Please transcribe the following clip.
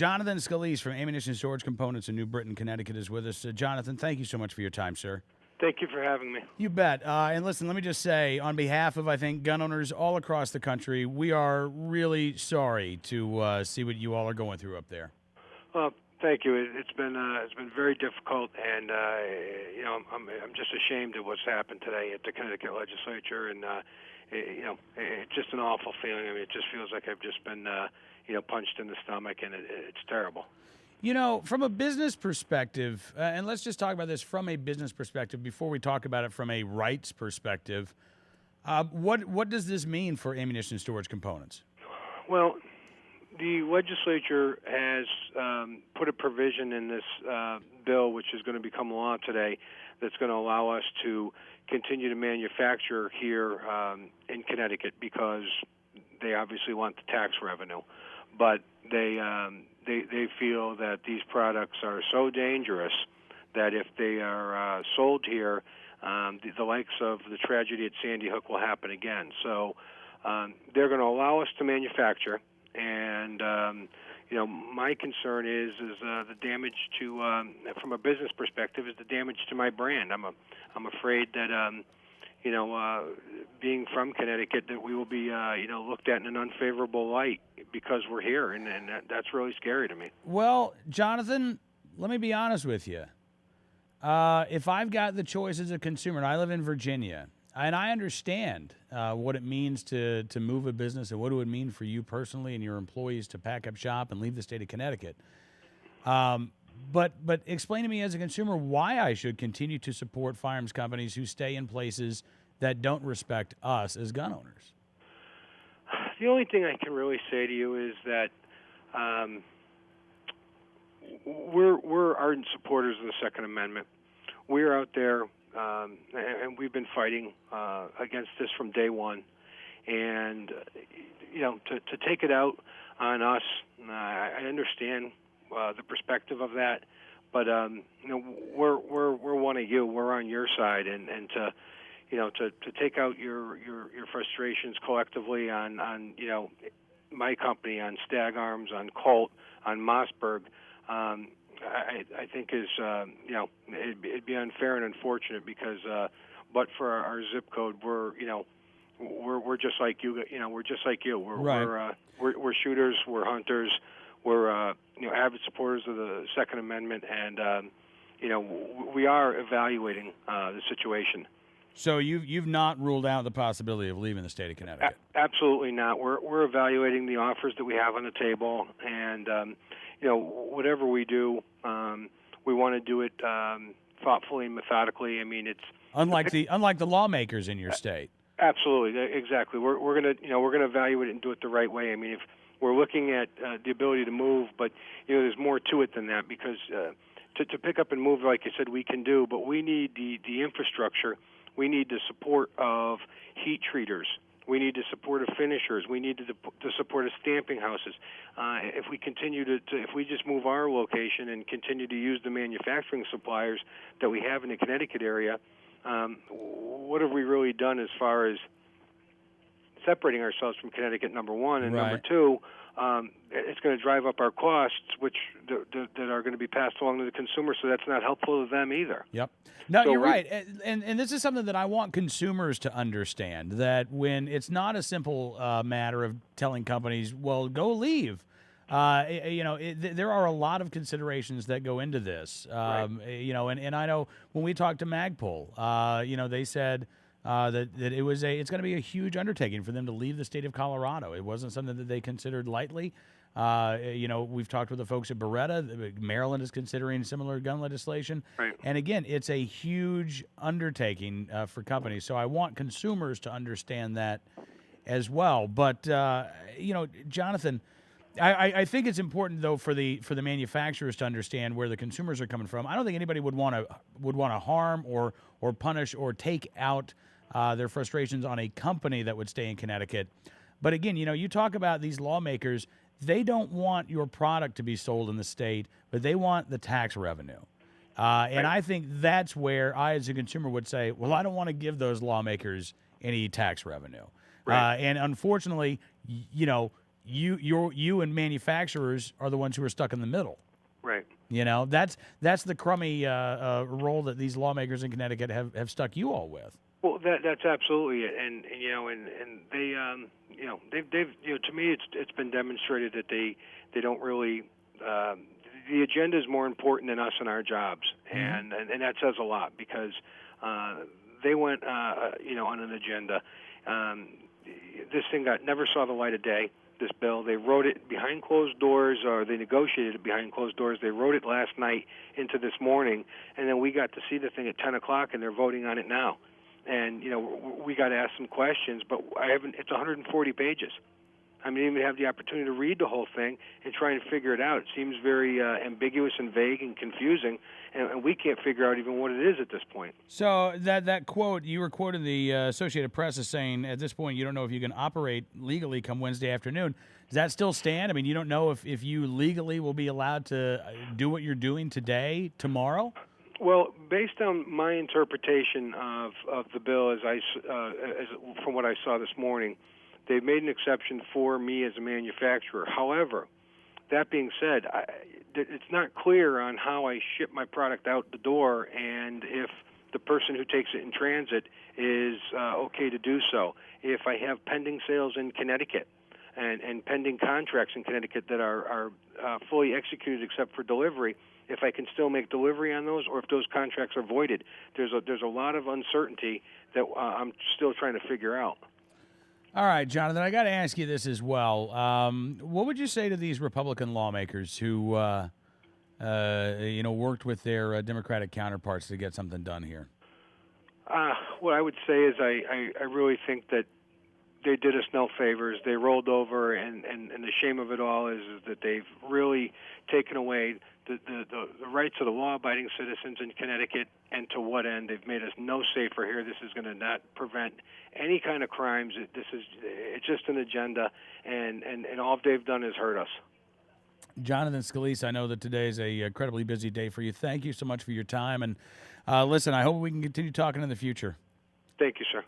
Jonathan Scalise from Ammunition Storage Components in New Britain, Connecticut is with us. Jonathan, thank you so much for your time, sir. Thank you for having me. You bet. And listen, let me just say, on behalf of, I think, gun owners all across the country, we are really sorry to see what you all are going through up there. Well, thank you. It's been very difficult, and I'm just ashamed of what's happened today at the Connecticut legislature, and it's just an awful feeling. I mean, it just feels like I've just been punched in the stomach, and it's terrible. You know, from a business perspective, and let's just talk about this from a business perspective before we talk about it from a rights perspective. What does this mean for Ammunition Storage Components? Well, the legislature has put a provision in this bill, which is going to become law today, that's going to allow us to continue to manufacture here in Connecticut because they obviously want the tax revenue. But they feel that these products are so dangerous that if they are sold here, the likes of the tragedy at Sandy Hook will happen again. So they're going to allow us to manufacture, and my concern is the damage to, from a business perspective, is the damage to my brand. I'm afraid that being from Connecticut, that we will be looked at in an unfavorable light because we're here, and that's really scary to me. Well, Jonathan, let me be honest with you. If I've got the choice as a consumer, and I live in Virginia, and I understand what it means to move a business and what it would mean for you personally and your employees to pack up shop and leave the state of Connecticut. But explain to me as a consumer why I should continue to support firearms companies who stay in places that don't respect us as gun owners. The only thing I can really say to you is that we're ardent supporters of the Second Amendment. We're out there, and we've been fighting against this from day one. And to take it out on us, I understand the perspective of that, but we're one of you. We're on your side, and to take out your frustrations collectively on my company, on Stag Arms, on Colt, on Mossberg, I think is it'd be unfair and unfortunate because but for our zip code, we're just like you. We're just like you. We're shooters. We're hunters. We're avid supporters of the Second Amendment, and we are evaluating the situation. So you've not ruled out the possibility of leaving the state of Connecticut? Absolutely not. We're evaluating the offers that we have on the table, and whatever we do, we want to do it thoughtfully and methodically. I mean, it's unlike the lawmakers in your state. Absolutely, exactly. We're gonna evaluate it and do it the right way. I mean, if we're looking at the ability to move, but there's more to it than that because to pick up and move, like I said, we can do, but we need the infrastructure. We need the support of heat treaters. We need the support of finishers. We need the support of stamping houses. If we continue if we just move our location and continue to use the manufacturing suppliers that we have in the Connecticut area, what have we really done as far as separating ourselves from Connecticut, number one, and number two, it's going to drive up our costs, which that are going to be passed along to the consumer, so that's not helpful to them either. Yep. No, so you're right. And this is something that I want consumers to understand, that when it's not a simple matter of telling companies, well, go leave. There are a lot of considerations that go into this. Right. And I know when we talked to Magpul, they said that it's going to be a huge undertaking for them to leave the state of Colorado. It wasn't something that they considered lightly. We've talked with the folks at Beretta. Maryland is considering similar gun legislation. Right. And again, it's a huge undertaking for companies. So I want consumers to understand that as well. But Jonathan, I think it's important though for the manufacturers to understand where the consumers are coming from. I don't think anybody would want to harm or punish or take out their frustrations on a company that would stay in Connecticut. But again, you talk about these lawmakers. They don't want your product to be sold in the state, but they want the tax revenue. And I think that's where I, as a consumer, would say, well, I don't want to give those lawmakers any tax revenue. Right. And unfortunately, you and manufacturers are the ones who are stuck in the middle. Right. You know, that's the crummy role that these lawmakers in Connecticut have stuck you all with. Well, that's absolutely it, and they they've to me it's been demonstrated that they don't really the agenda is more important than us and our jobs, and that says a lot because they went on an agenda. This thing never saw the light of day. This bill, they wrote it behind closed doors, or they negotiated it behind closed doors. They wrote it last night into this morning, and then we got to see the thing at 10 o'clock, and they're voting on it now. And we got to ask some questions, but I haven't. It's 140 pages. I mean, I didn't even have the opportunity to read the whole thing and try and figure it out. It seems very ambiguous and vague and confusing, and we can't figure out even what it is at this point. So that quote, you were quoted in the Associated Press as saying, at this point, you don't know if you can operate legally come Wednesday afternoon. Does that still stand? I mean, you don't know if you legally will be allowed to do what you're doing today, tomorrow? Well, based on my interpretation of the bill, as from what I saw this morning, they've made an exception for me as a manufacturer. However, that being said, it's not clear on how I ship my product out the door and if the person who takes it in transit is okay to do so. If I have pending sales in Connecticut and pending contracts in Connecticut that are fully executed except for delivery, if I can still make delivery on those, or if those contracts are voided. There's a lot of uncertainty that I'm still trying to figure out. All right, Jonathan, I got to ask you this as well. What would you say to these Republican lawmakers who, worked with their Democratic counterparts to get something done here? What I would say is I really think that they did us no favors. They rolled over, and the shame of it all is that they've really taken away the rights of the law-abiding citizens in Connecticut, and to what end? They've made us no safer here. This is going to not prevent any kind of crimes. It's just an agenda, and all they've done is hurt us. Jonathan Scalise, I know that today is a incredibly busy day for you. Thank you so much for your time, and listen, I hope we can continue talking in the future. Thank you, sir.